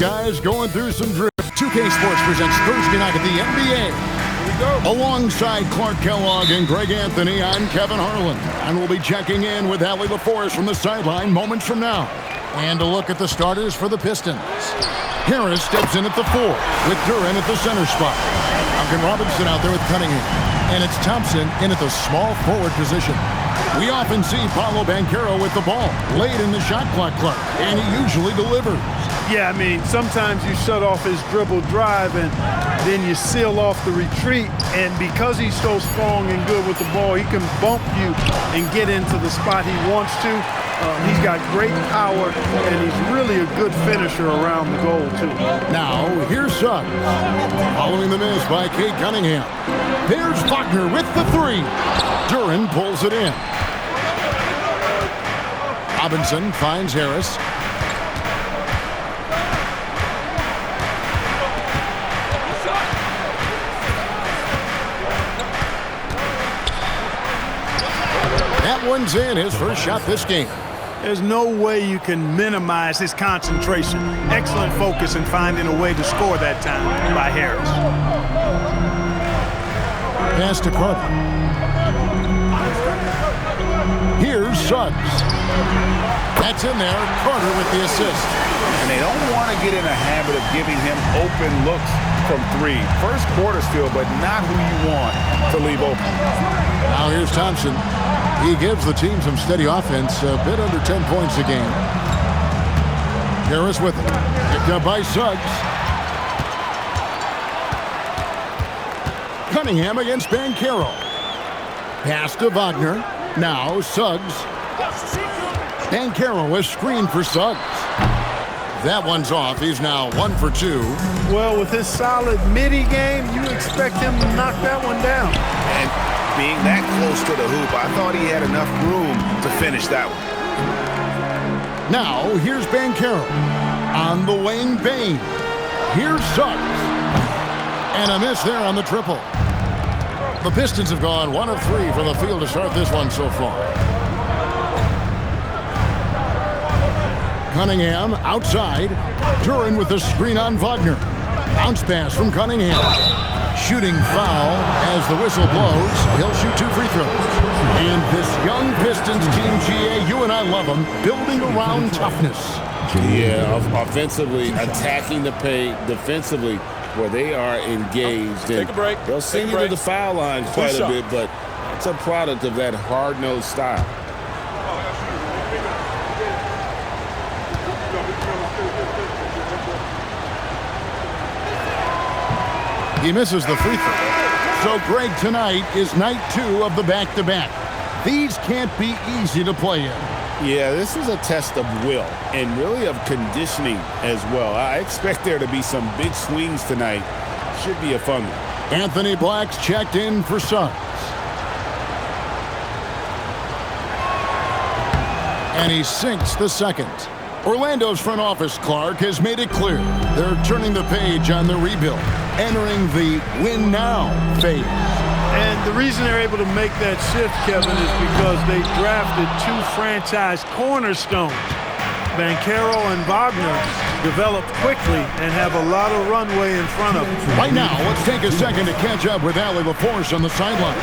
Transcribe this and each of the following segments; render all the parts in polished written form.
guys going through some drills. 2K Sports presents Thursday night at the NBA. Alongside Clark Kellogg and Greg Anthony, I'm Kevin Harlan. And we'll be checking in with Allie LaForest from the sideline moments from now. And a look at the starters for the Pistons. Harris steps in at the 4 with Duren at the center spot. Duncan Robinson out there with Cunningham. And it's Thompson in at the small forward position. We often see Paolo Banchero with the ball late in the shot clock, and he usually delivers. Yeah, I mean, sometimes you shut off his dribble drive and then you seal off the retreat. And because he's so strong and good with the ball, he can bump you and get into the spot he wants to. He's got great power, and he's really a good finisher around the goal, too. Now, here's Suggs. Following the miss by Kate Cunningham. There's Wagner with the 3. Duren pulls it in. Robinson finds Harris. That one's in, his first shot this game. There's no way you can minimize his concentration. Excellent focus in finding a way to score that time by Harris. Pass to Carter. Here's Suggs. That's in there. Carter with the assist. And they don't want to get in a habit of giving him open looks from 3. First quarter still, but not who you want to leave open. Now here's Thompson. He gives the team some steady offense, a bit under 10 points a game. Harris with it. Picked up by Suggs. Cunningham against Banchero. Pass to Wagner. Now Suggs. Banchero is screened for Suggs. That one's off. He's now 1 for 2. Well, with his solid midi game, you expect him to knock that one down. And being that close to the hoop, I thought he had enough room to finish that one. Now, here's Banchero. On the wing, Bain. Here's Suggs. And a miss there on the triple. The Pistons have gone 1 of 3 from the field to start this one so far. Cunningham outside. Duren with the screen on Wagner. Bounce pass from Cunningham. Shooting foul as the whistle blows. He'll shoot 2 free throws. And this young Pistons team, GA, you and I love them, building around toughness. Yeah, offensively, attacking the paint, defensively, where they are engaged. Take a break. They'll send you to the foul line quite a bit, but it's a product of that hard-nosed style. He misses the free throw. So Greg, tonight is night 2 of the back-to-back. These can't be easy to play in. Yeah, this is a test of will and really of conditioning as well. I expect there to be some big swings tonight. Should be a fun one. Anthony Black's checked in for Suggs. And he sinks the second. Orlando's front office, Clark, has made it clear they're turning the page on the rebuild, entering the win-now phase. And the reason they're able to make that shift, Kevin, is because they drafted 2 franchise cornerstones. Banchero and Wagner developed quickly and have a lot of runway in front of them. Right now, let's take a second to catch up with Allie LaForest on the sidelines.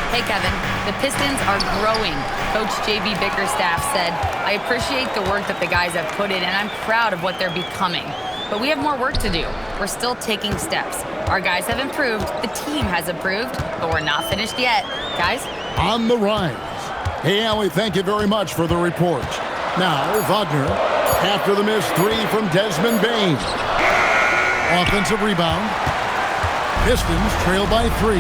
Hey, Kevin. The Pistons are growing. Coach J.B. Bickerstaff said, I appreciate the work that the guys have put in, and I'm proud of what they're becoming. But we have more work to do. We're still taking steps. Our guys have improved. The team has improved, but we're not finished yet. Guys? On the rise. Hey, Allie, thank you very much for the report. Now, Wagner, after the missed 3 from Desmond Bain. Offensive rebound. Pistons trail by 3.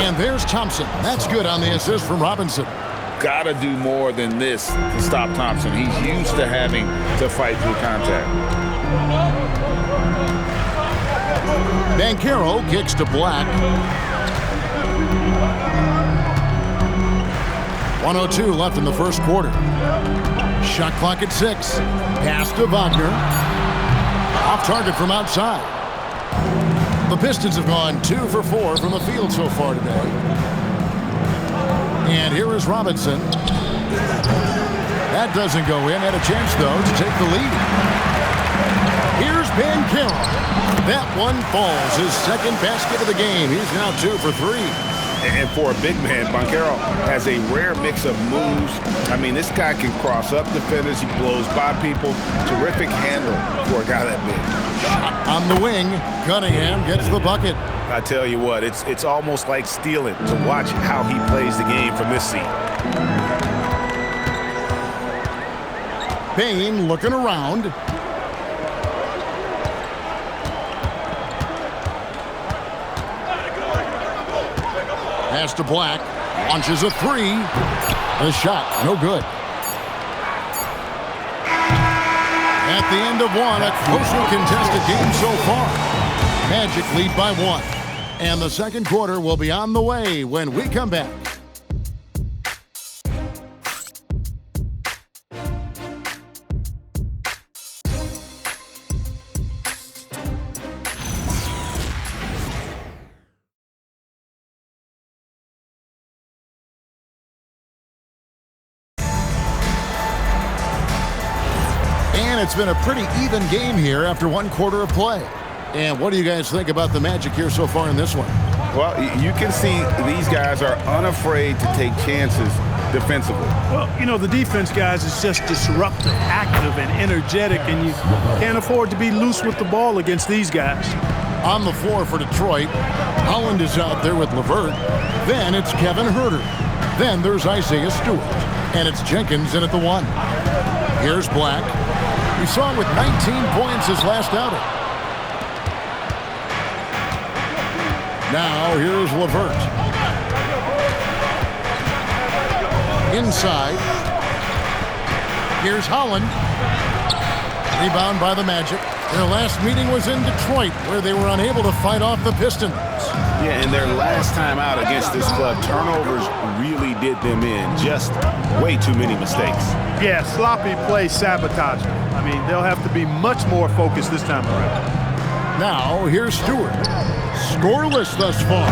And there's Thompson. That's good on the assist from Robinson. Got to do more than this to stop Thompson. He's used to having to fight through contact. Banchero kicks to Black. 1:02 left in the first quarter. Shot clock at 6. Pass to Wagner. Off target from outside. The Pistons have gone 2 for 4 from the field so far today. And here is Robinson. That doesn't go in. Had a chance, though, to take the lead. Here's Carroll. That one falls. His second basket of the game. He's now 2 for 3. And for a big man, Banchero has a rare mix of moves. I mean, this guy can cross up defenders. He blows by people. Terrific handler for a guy that big. On the wing, Cunningham gets the bucket. I tell you what, it's almost like stealing to watch how he plays the game from this seat. Payne looking around. Pass to Black. Launches a 3. The shot, no good. At the end of one, a closely contested game so far. Magic lead by 1. And the second quarter will be on the way when we come back. And it's been a pretty even game here after one quarter of play. And what do you guys think about the Magic here so far in this one? Well, you can see these guys are unafraid to take chances defensively. Well, you know, the defense, guys, is just disruptive, active, and energetic, and you can't afford to be loose with the ball against these guys. On the floor for Detroit, Holland is out there with LeVert. Then it's Kevin Huerter. Then there's Isaiah Stewart. And it's Jenkins in at the 1. Here's Black. We saw him with 19 points his last outing. Now here's LeVert. Inside. Here's Holland. Rebound by the Magic. Their last meeting was in Detroit, where they were unable to fight off the Pistons. Yeah, and their last time out against this club, turnovers really did them in. Just way too many mistakes. Yeah, sloppy play sabotage. I mean, they'll have to be much more focused this time around. Now, here's Stewart. Scoreless thus far.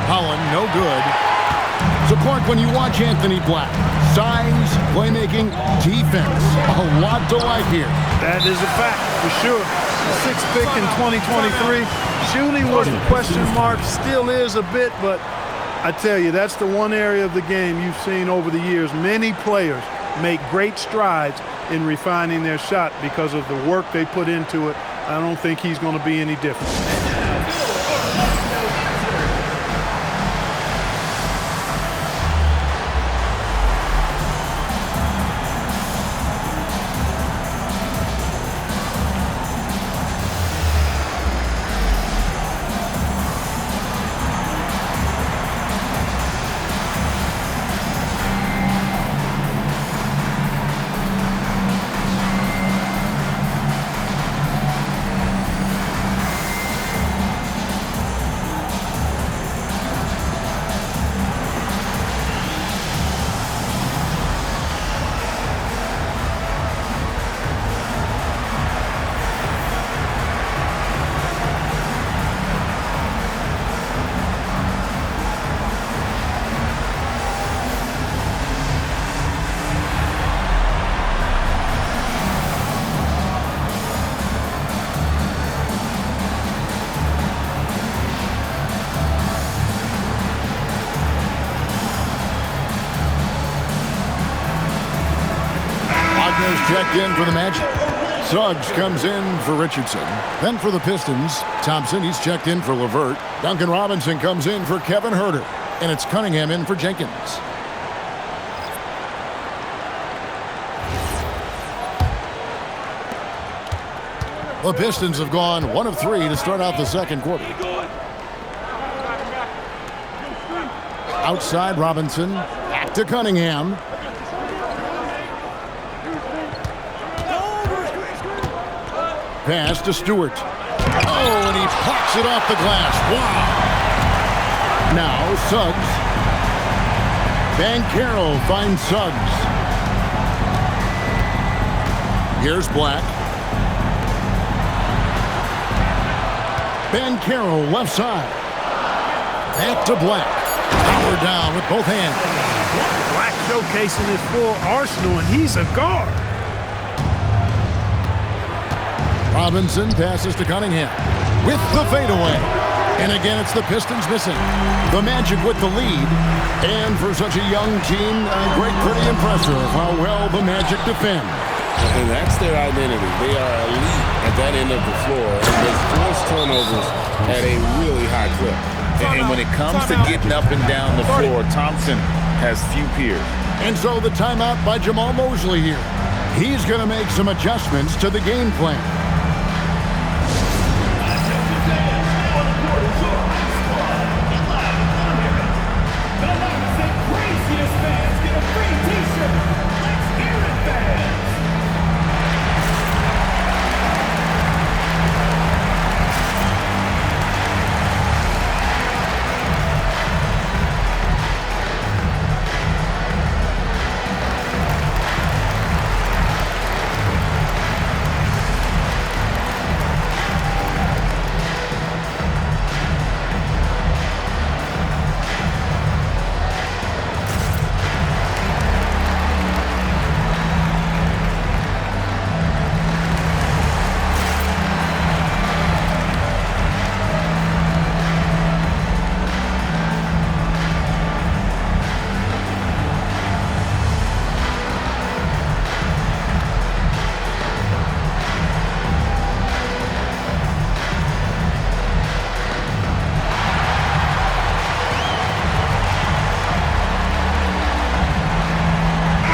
Holland, no good. So, Clark, when you watch Anthony Black, size, playmaking, defense, a lot to like here. That is a fact, for sure. Sixth pick in 2023. Shooting was a question mark, still is a bit, but I tell you, that's the one area of the game you've seen over the years. Many players make great strides in refining their shot because of the work they put into it. I don't think he's going to be any different. Checked in for the Magic. Suggs comes in for Richardson. Then for the Pistons, Thompson, he's checked in for LeVert. Duncan Robinson comes in for Kevin Huerter. And it's Cunningham in for Jenkins. The Pistons have gone 1 of 3 to start out the second quarter. Outside Robinson to Cunningham. Pass to Stewart. Oh, and he pops it off the glass. Wow. Now Suggs. Banchero finds Suggs. Here's Black. Banchero left side. Back to Black. Power down with both hands. Black showcasing his full arsenal, and he's a guard. Robinson passes to Cunningham with the fadeaway. And again, it's the Pistons missing. The Magic with the lead. And for such a young team, pretty impressive how well the Magic defend. And that's their identity. They are elite at that end of the floor. And they force turnovers at a really high clip. And when it comes to getting up and down the floor, Thompson has few peers. And so the timeout by Jamal Mosley here. He's going to make some adjustments to the game plan.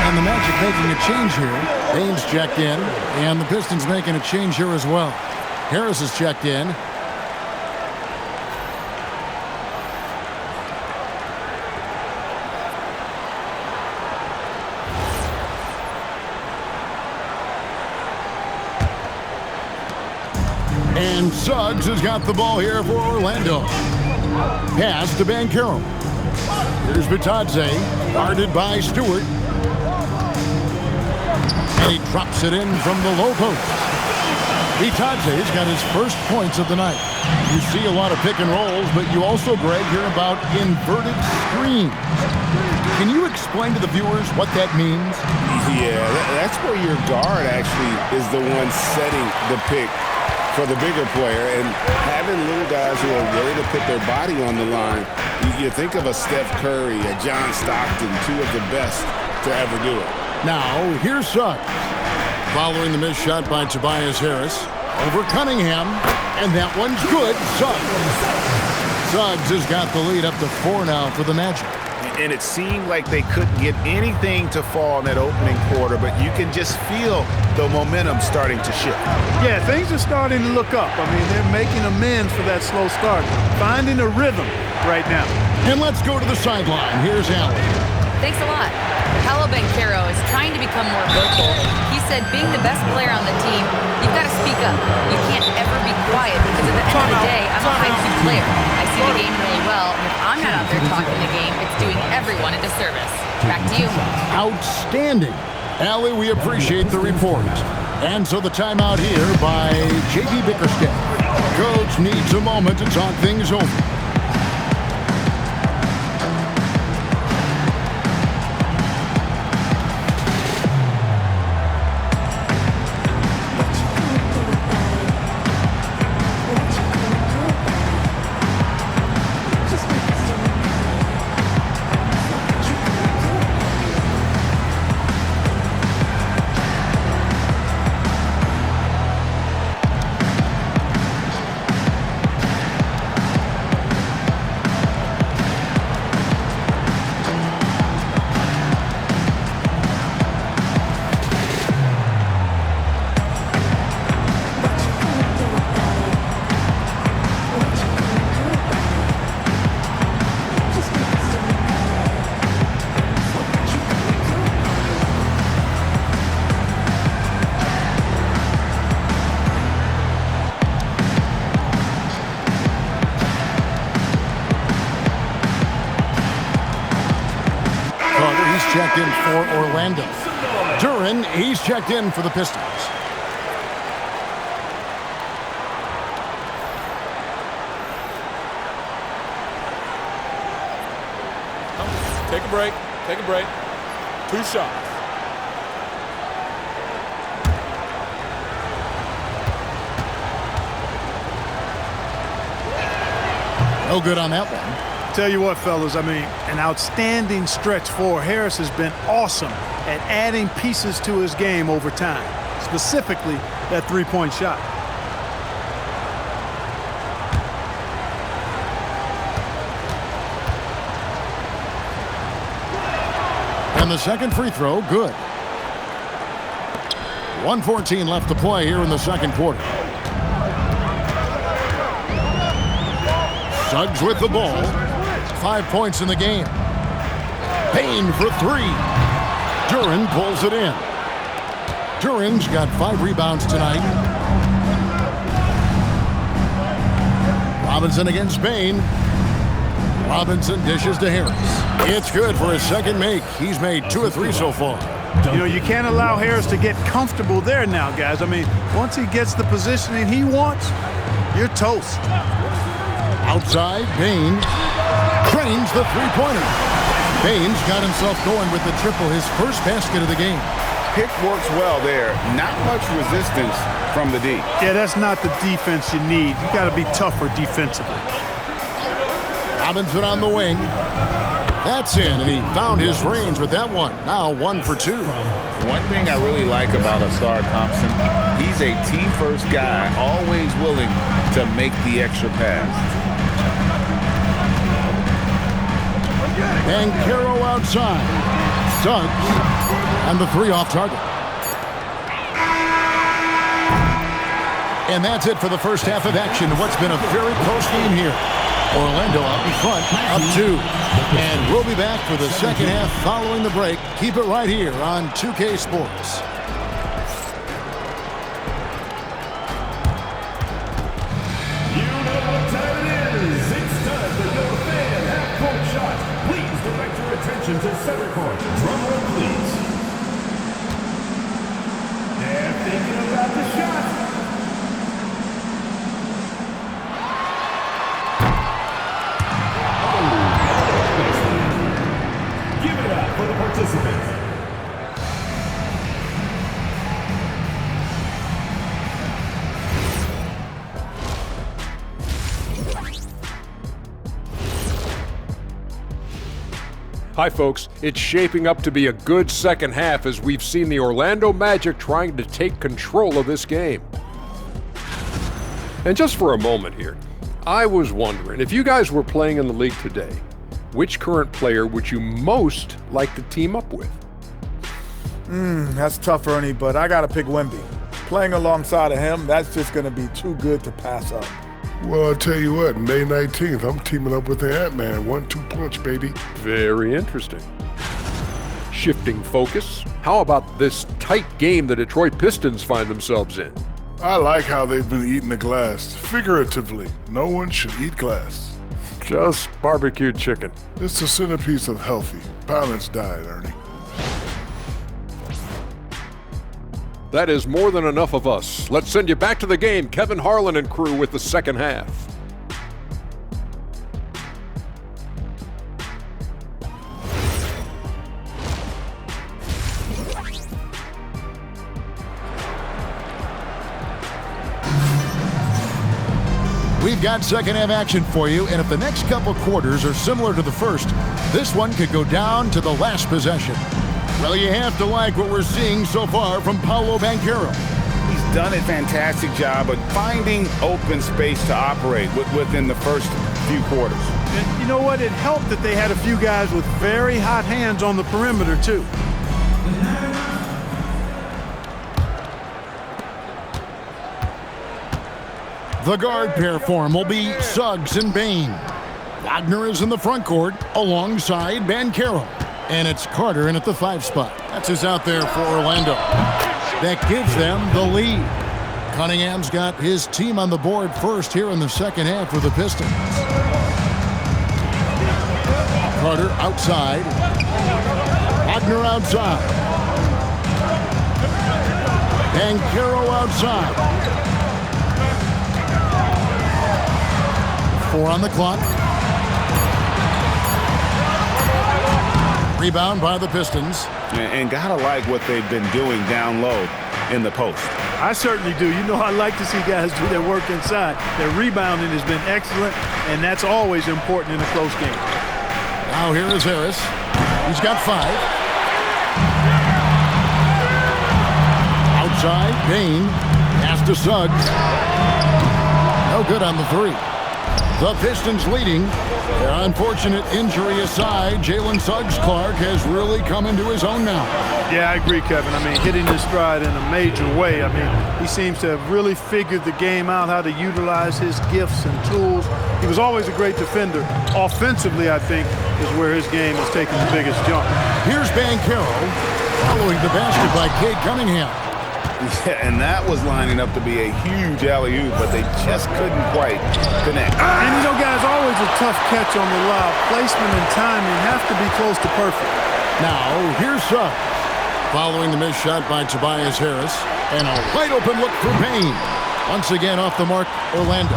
And the Magic making a change here. Baines checked in, and the Pistons making a change here as well. Harris is checked in. And Suggs has got the ball here for Orlando. Pass to Banchero. Here's Bitadze, guarded by Stewart. And he drops it in from the low post. Bitadze's got his first points of the night. You see a lot of pick and rolls, but you also, Greg, hear about inverted screens. Can you explain to the viewers what that means? Yeah, that's where your guard actually is the one setting the pick for the bigger player, and having little guys who are willing to put their body on the line. You think of a Steph Curry, a John Stockton, two of the best to ever do it. Now, here's Suggs. Following the missed shot by Tobias Harris. Over Cunningham, and that one's good. Suggs has got the lead up to 4 now for the Magic. And it seemed like they couldn't get anything to fall in that opening quarter, but you can just feel the momentum starting to shift. Yeah, things are starting to look up. I mean, they're making amends for that slow start, finding a rhythm right now. And let's go to the sideline. Here's Allen. Thanks a lot. Paolo Banchero is trying to become more vocal. He said being the best player on the team, you've got to speak up. You can't ever be quiet because at the end of the day, I'm a high-key player. I see the game really well, and if I'm not out there talking the game, it's doing everyone a disservice. Back to you. Outstanding. Allie, we appreciate the report. And so the timeout here by J.B. Bickerstaff. Coach needs a moment to talk things over. Checked in for Orlando. Duran, he's checked in for the Pistons. Take a break. Take a break. 2 shots. No good on that one. Tell you what, fellas, I mean, an outstanding stretch for Harris has been awesome at adding pieces to his game over time, specifically that three-point shot. And the second free throw, good. 1:14 left to play here in the second quarter. Suggs with the ball. 5 points in the game. Payne for 3. Duren pulls it in. Duren's got 5 rebounds tonight. Robinson against Payne. Robinson dishes to Harris. It's good for his second make. He's made 2 of 3 so far. You know, you can't allow Harris to get comfortable there now, guys. I mean, once he gets the positioning he wants, you're toast. Outside, Payne trains the three-pointer. Payne's got himself going with the triple, his first basket of the game. Pick works well there. Not much resistance from the D. Yeah, that's not the defense you need. You got to be tougher defensively. Robinson on the wing. That's in, and he found his range with that one. Now 1 for 2. One thing I really like about Asar Thompson, he's a team-first guy, always willing to make the extra pass. And Caro outside. Suggs. And the 3 off target. And that's it for the first half of action. What's been a very close game here. Orlando out in front, up 2. And we'll be back for the second half following the break. Keep it right here on 2K Sports. You know what time it is. It's time for your fan half-court shot. Please direct your attention to center court. Drum roll, please. They're thinking about the shot. Give it up for the participants. Hi folks, it's shaping up to be a good second half as we've seen the Orlando Magic trying to take control of this game. And just for a moment here, I was wondering, if you guys were playing in the league today, which current player would you most like to team up with? That's tough, Ernie, but I got to pick Wemby. Playing alongside of him, that's just going to be too good to pass up. Well, I'll tell you what, May 19th, I'm teaming up with the Ant-Man. 1-2 punch, baby. Very interesting. Shifting focus, how about this tight game the Detroit Pistons find themselves in? I like how they've been eating the glass. Figuratively, no one should eat glass. Just barbecued chicken. It's the centerpiece of healthy, balanced diet, Ernie. That is more than enough of us. Let's send you back to the game. Kevin Harlan and crew with the second half. We've got second half action for you, and if the next couple quarters are similar to the first, this one could go down to the last possession. Well, you have to like what we're seeing so far from Paolo Banchero. He's done a fantastic job of finding open space to operate within the first few quarters. And you know what? It helped that they had a few guys with very hot hands on the perimeter, too. The guard pair form will be Suggs and Payne. Wagner is in the front court alongside Banchero. And it's Carter in at the 5 spot. That's who's out there for Orlando. That gives them the lead. Cunningham's got his team on the board first here in the second half for the Pistons. Carter outside. Wagner outside. Banchero outside. 4 on the clock. Rebound by the Pistons. And gotta like what they've been doing down low in the post. I certainly do. You know, I like to see guys do their work inside. Their rebounding has been excellent, and that's always important in a close game. Now here is Harris. He's got 5. Outside, Payne. Pass to Suggs. No good on the 3. The Pistons leading. Their unfortunate injury aside, Jalen Suggs-Clark has really come into his own now. Yeah, I agree, Kevin. I mean, hitting his stride in a major way. I mean, he seems to have really figured the game out, how to utilize his gifts and tools. He was always a great defender. Offensively, I think, is where his game has taken the biggest jump. Here's Banchero following the basket by Cade Cunningham. Yeah, and that was lining up to be a huge alley-oop, but they just couldn't quite connect. And you know, guys, always a tough catch on the lob. Placement and timing have to be close to perfect. Now, here's Suggs. Following the missed shot by Tobias Harris. And a wide open look for Payne. Once again off the mark, Orlando.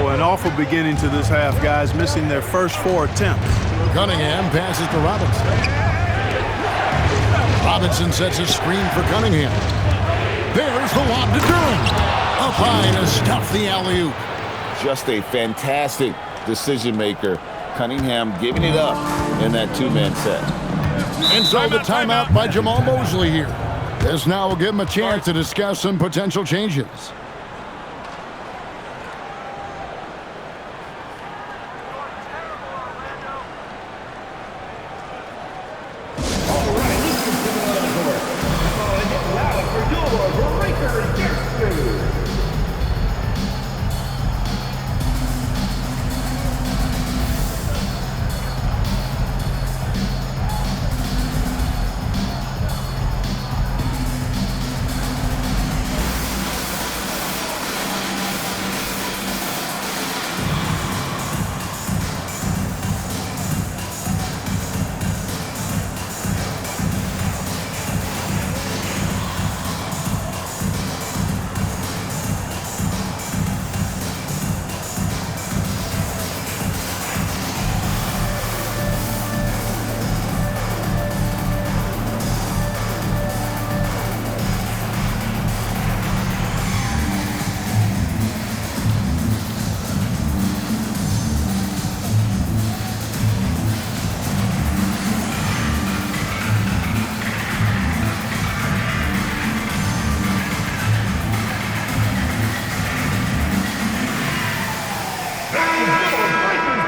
Well, an awful beginning to this half, guys, missing their first 4 attempts. Cunningham passes to Robinson. Robinson sets a screen for Cunningham. There's the lob to Durham. Up high to stuff the alley-oop. Just a fantastic decision maker. Cunningham giving it up in that 2-man set. And so the timeout by Jamal Mosley here. This now will give him a chance to discuss some potential changes.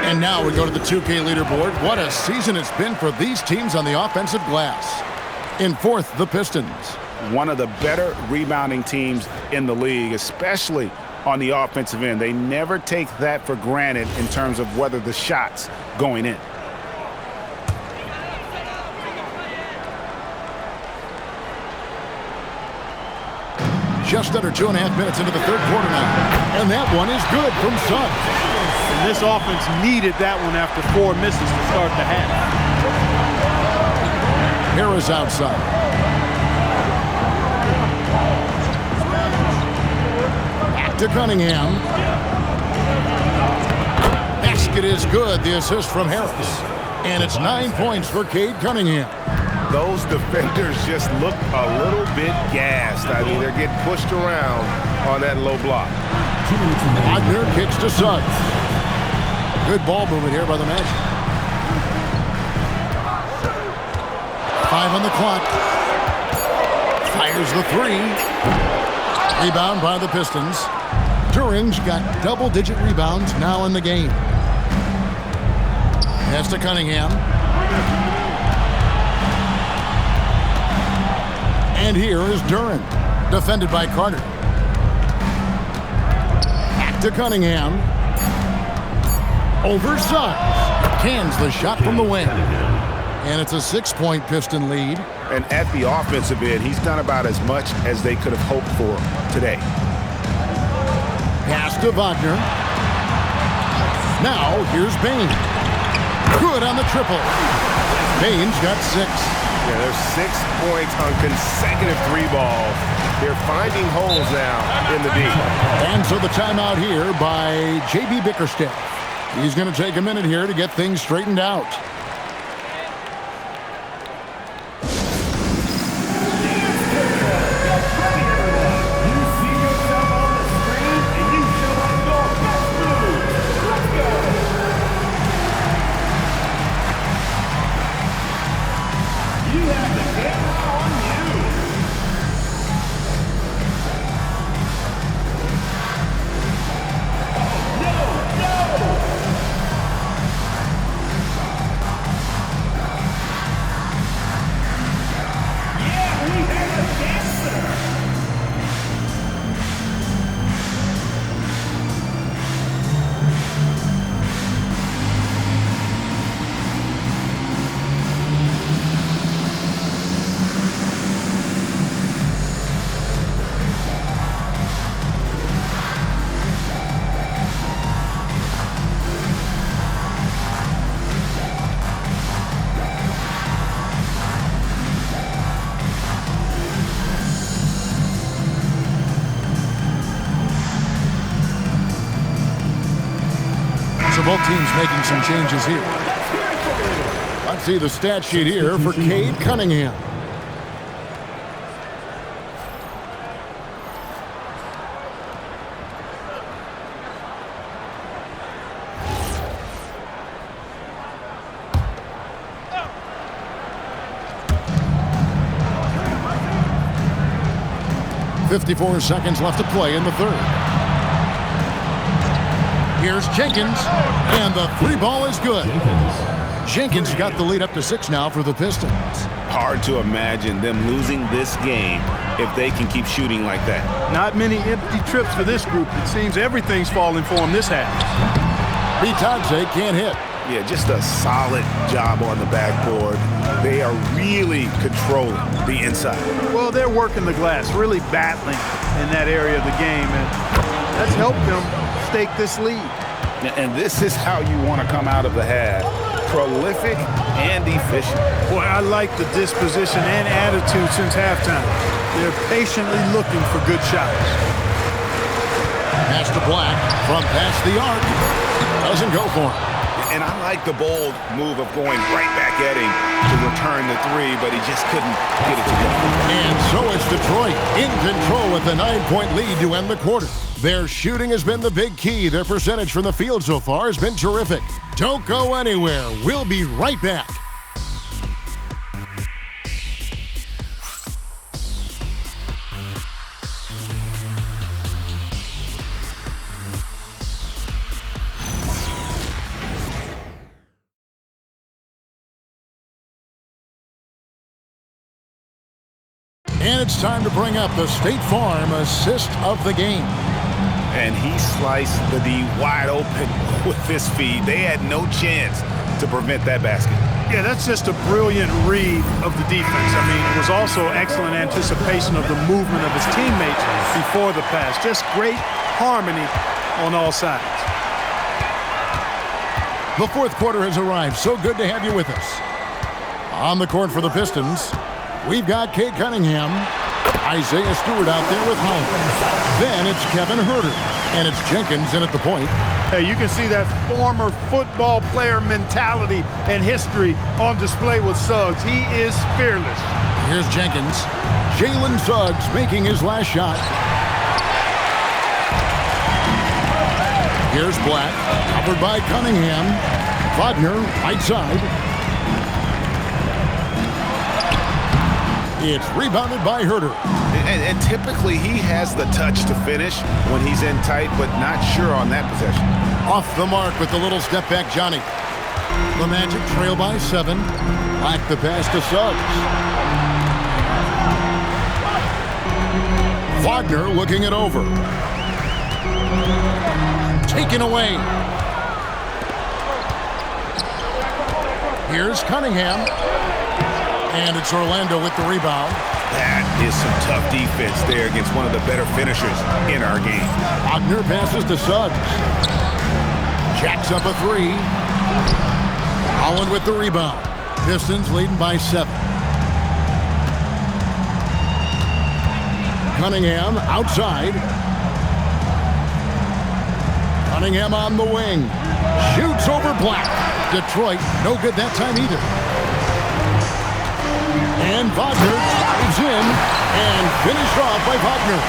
And now we go to the 2K leaderboard. What a season it's been for these teams on the offensive glass. In 4th, the Pistons. One of the better rebounding teams in the league, especially on the offensive end. They never take that for granted in terms of whether the shot's going in. Just under 2.5 minutes into the 3rd quarter now. And that one is good from Suggs. And this offense needed that one after 4 misses to start the half. Harris outside. Back to Cunningham. Basket is good. The assist from Harris. And it's 9 points for Cade Cunningham. Those defenders just look a little bit gassed. I mean, they're getting pushed around on that low block. Wagner kicks to Suggs. Good ball movement here by the Magic. 5 on the clock. Fires the 3. Rebound by the Pistons. Turing's got double-digit rebounds now in the game. Pass to Cunningham. And here is Duran, defended by Carter. Back to Cunningham. Over Suggs. Cans the shot from the wing. And it's a 6-point Piston lead. And at the offensive end, he's done about as much as they could have hoped for today. Pass to Wagner. Now here's Payne. Good on the triple. Payne's got 6. Yeah, there's 6 points on consecutive 3 balls. They're finding holes now in the D. And so the timeout here by J.B. Bickerstaff. He's going to take a minute here to get things straightened out. both teams making some changes here. Let's see the stat sheet here for Cade Cunningham. .54 seconds left to play in the third. Here's Jenkins, and the three ball is good. Jenkins got the lead up to 6 now for the Pistons. Hard to imagine them losing this game if they can keep shooting like that. Not many empty trips for this group. It seems everything's falling for them this half. Bitadze can't hit. Yeah, just a solid job on the backboard. They are really controlling the inside. Well, they're working the glass, really battling in that area of the game, and that's helped them stake this lead. And this is how you want to come out of the half. Prolific and efficient. Boy, I like the disposition and attitude since halftime. They're patiently looking for good shots. Pass to Black from past the arc. Doesn't go for him. And I like the bold move of going right back at him to return the three, but he just couldn't get it together. And so is Detroit in control with a 9-point lead to end the quarter. Their shooting has been the big key. Their percentage from the field so far has been terrific. Don't go anywhere. We'll be right back. And it's time to bring up the State Farm assist of the game. And he sliced the D wide open with his feed. They had no chance to prevent that basket. Yeah, that's just a brilliant read of the defense. I mean, it was also excellent anticipation of the movement of his teammates before the pass. Just great harmony on all sides. The fourth quarter has arrived. So good to have you with us. On the court for the Pistons, we've got Cade Cunningham, Isaiah Stewart out there with Holland. Then it's Kevin Huerter, and it's Jenkins in at the point. Hey, you can see that former football player mentality and history on display with Suggs. He is fearless. Here's Jenkins. Jalen Suggs making his last shot. Here's Black, covered by Cunningham. Wagner, right side. It's rebounded by Huerter. And typically he has the touch to finish when he's in tight, but not sure on that possession. Off the mark with the little step back, Johnny. The Magic trail by 7. Black the pass to Suggs. Wagner looking it over. Taken away. Here's Cunningham. And it's Orlando with the rebound. That is some tough defense there against one of the better finishers in our game. Wagner passes to Suggs. Jacks up a 3. Holland with the rebound. Pistons leading by 7. Cunningham outside. Cunningham on the wing. Shoots over Black. Detroit, no good that time either. And Wagner dives in and finished off by Wagner.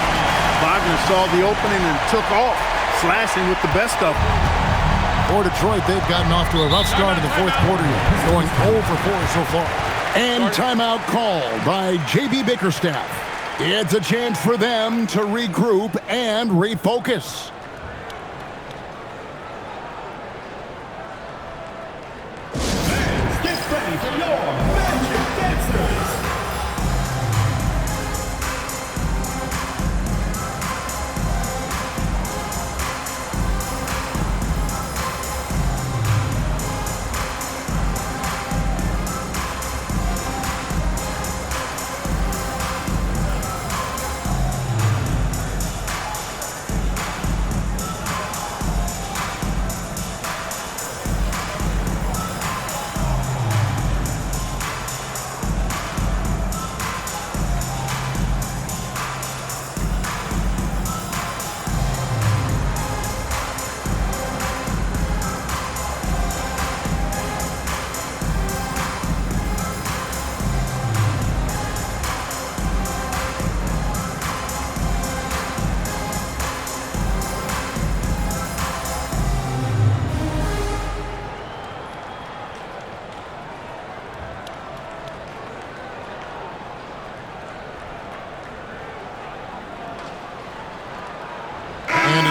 Wagner saw the opening and took off, slashing with the best of them. For Detroit, they've gotten off to a rough start in the fourth quarter, going 0 for 4 so far. And timeout called by J.B. Bickerstaff. It's a chance for them to regroup and refocus. Get ready for your Magic Dancers.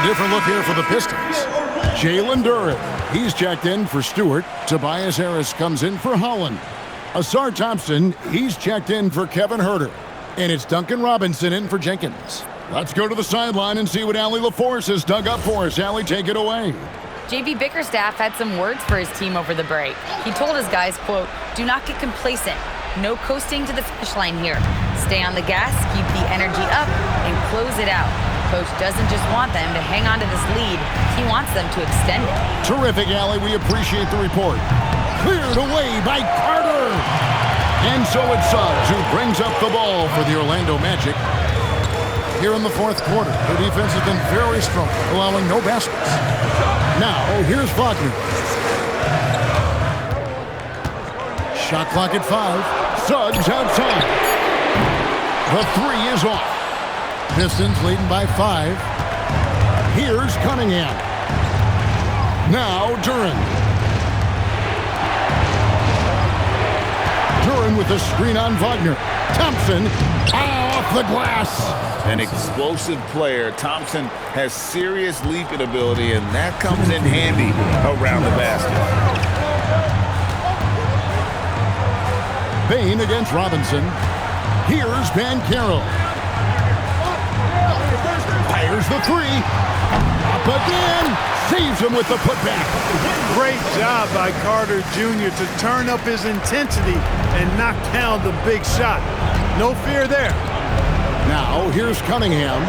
different look here for the Pistons. Jalen Duren, he's checked in for Stewart. Tobias Harris comes in for Holland. Asar Thompson, he's checked in for Kevin Huerter. And it's Duncan Robinson in for Jenkins. Let's go to the sideline and see what Allie LaForce has dug up for us. Allie, take it away. JB Bickerstaff had some words for his team over the break. He told his guys, quote, "Do not get complacent. No coasting to the finish line here. Stay on the gas, keep the energy up, and close it out." Coach doesn't just want them to hang on to this lead. He wants them to extend it. Terrific, Allie. We appreciate the report. Cleared away by Carter. And so it's Suggs who brings up the ball for the Orlando Magic. Here in the fourth quarter, the defense has been very strong, allowing no baskets. Now, here's Wagner. Shot clock at 5. Suggs outside. The 3 is off. Pistons leading by 5. Here's Cunningham. Now Duren. Duren with a screen on Wagner. Thompson off the glass. An explosive player. Thompson has serious leaping ability, and that comes in handy around the basket. Bain against Robinson. Here's Banchero. Fires the 3. Up again. Saves him with the putback. Great job by Carter Jr. to turn up his intensity and knock down the big shot. No fear there. Now, here's Cunningham.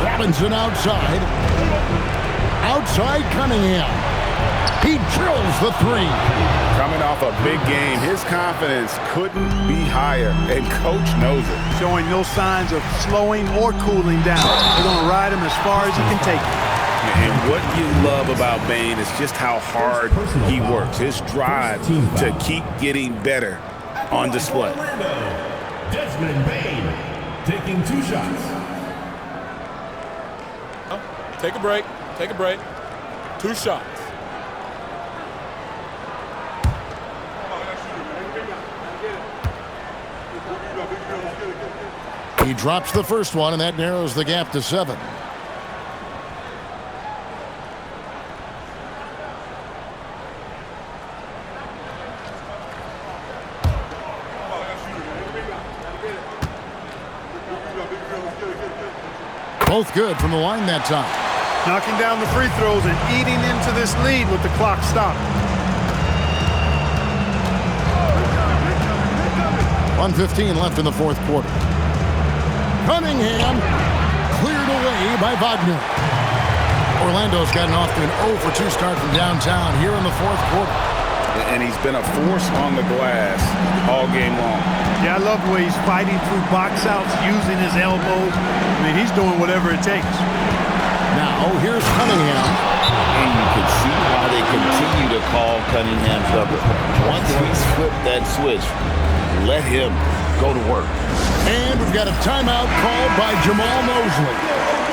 Robinson outside. Outside Cunningham. He drills the 3. Coming off a big game, his confidence couldn't be higher, and Coach knows it. Showing no signs of slowing or cooling down. They're going to ride him as far as he can take it. And what you love about Bain is just how hard he works. His drive to keep getting better on display. Desmond Bain taking 2 shots. Take a break. Take a break. 2 shots. He drops the first one, and that narrows the gap to 7. Both good from the line that time. Knocking down the free throws and eating into this lead with the clock stopped. 1:15 left in the fourth quarter. Cunningham cleared away by Wagner. Orlando's gotten off to an 0 for 2 start from downtown here in the fourth quarter. And he's been a force on the glass all game long. Yeah, I love the way he's fighting through box outs, using his elbows. I mean, he's doing whatever it takes. Now, here's Cunningham. And you can see why they continue to call Cunningham double. Once he's flipped that switch, let him go to work. And we've got a timeout called by Jamal Mosley.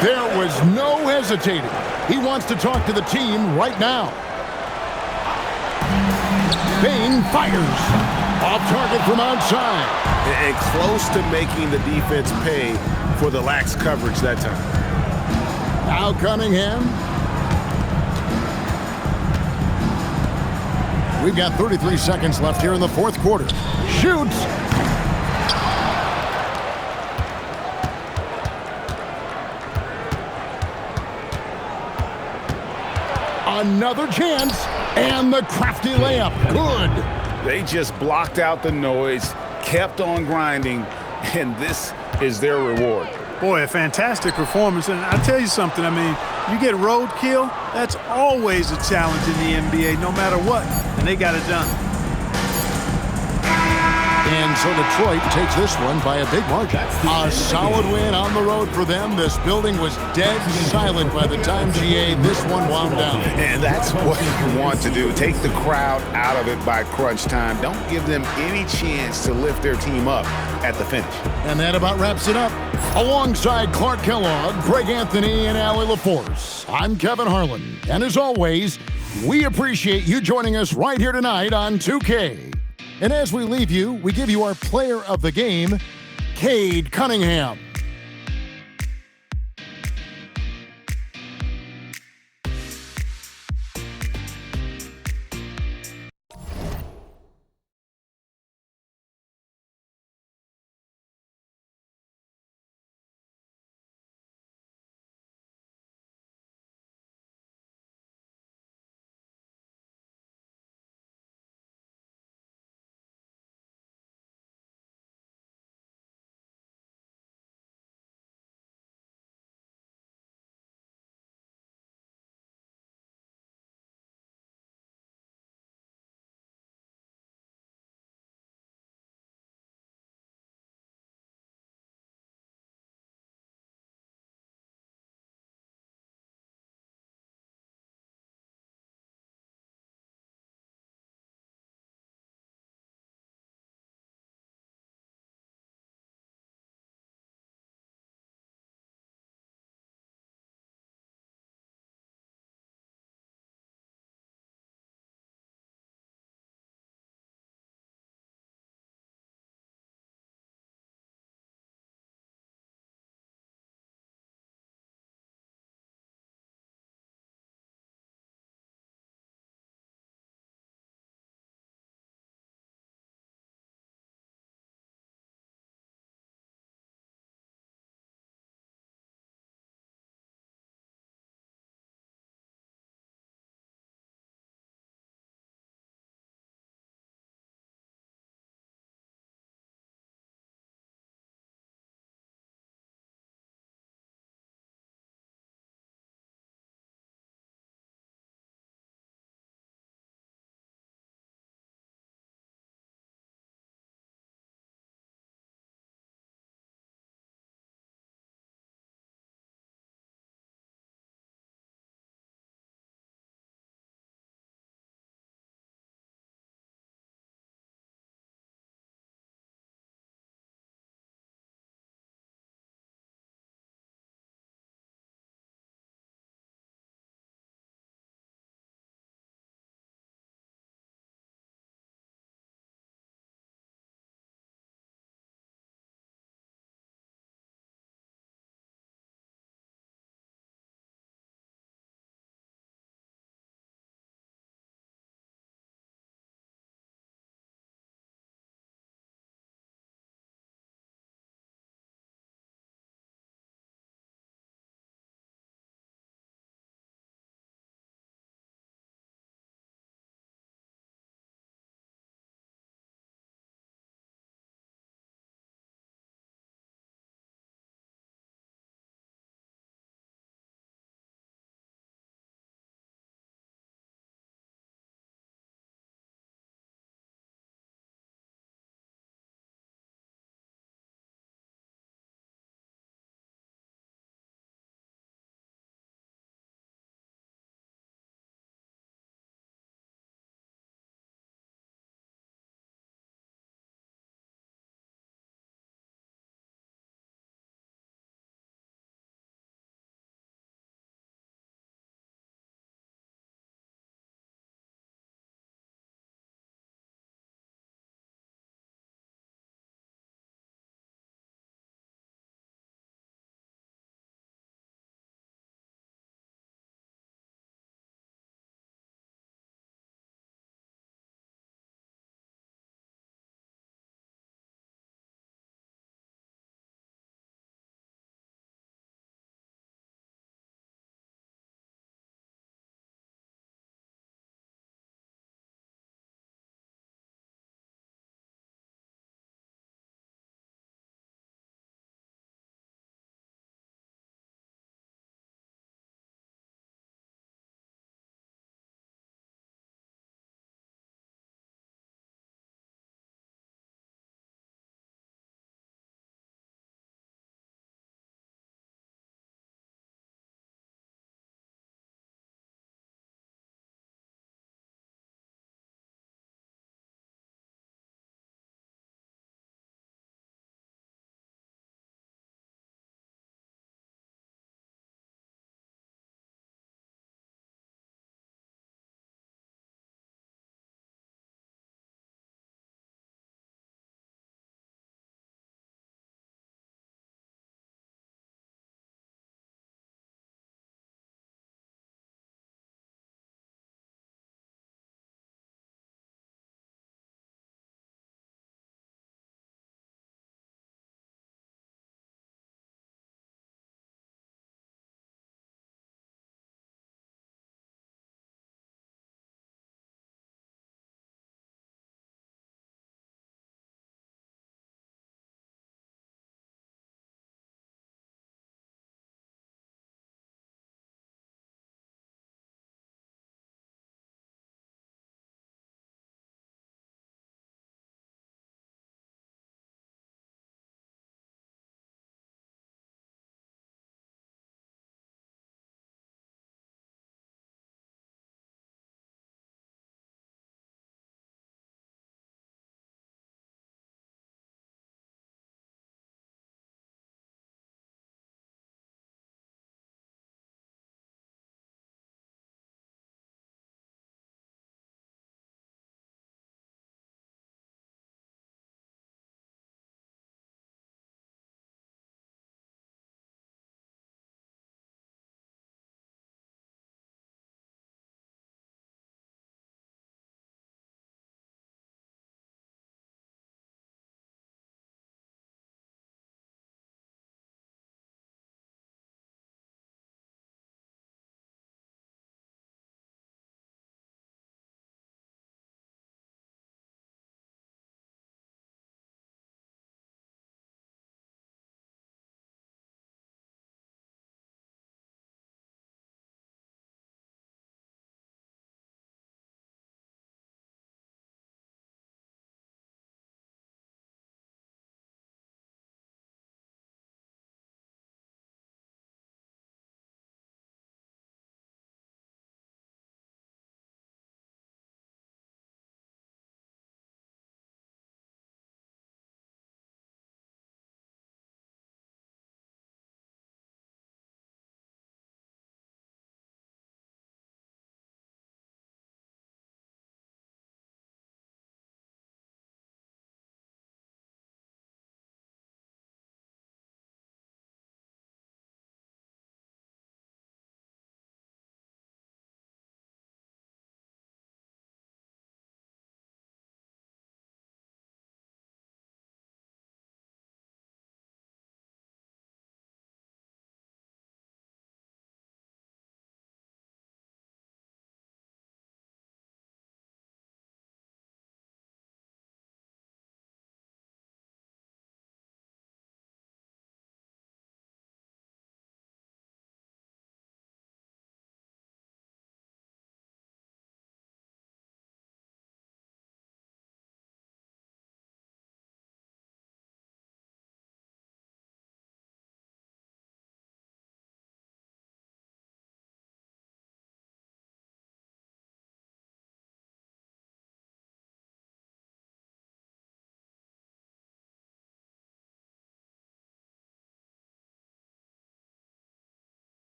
There was no hesitating. He wants to talk to the team right now. Bain fires. Off target from outside. And close to making the defense pay for the lax coverage that time. Now Cunningham. We've got 33 seconds left here in the fourth quarter. Shoots. Another chance, and the crafty layup. Good. They just blocked out the noise, kept on grinding, and this is their reward. Boy, a fantastic performance. And I'll tell you something, I mean, you get roadkill, that's always a challenge in the NBA, no matter what. And they got it done. And so Detroit takes this one by a big margin. A solid win on the road for them. This building was dead silent by the time GA this one wound down. And that's what you want to do. Take the crowd out of it by crunch time. Don't give them any chance to lift their team up at the finish. And that about wraps it up. Alongside Clark Kellogg, Greg Anthony, and Allie LaForce, I'm Kevin Harlan. And as always, we appreciate you joining us right here tonight on 2K. And as we leave you, we give you our player of the game, Cade Cunningham.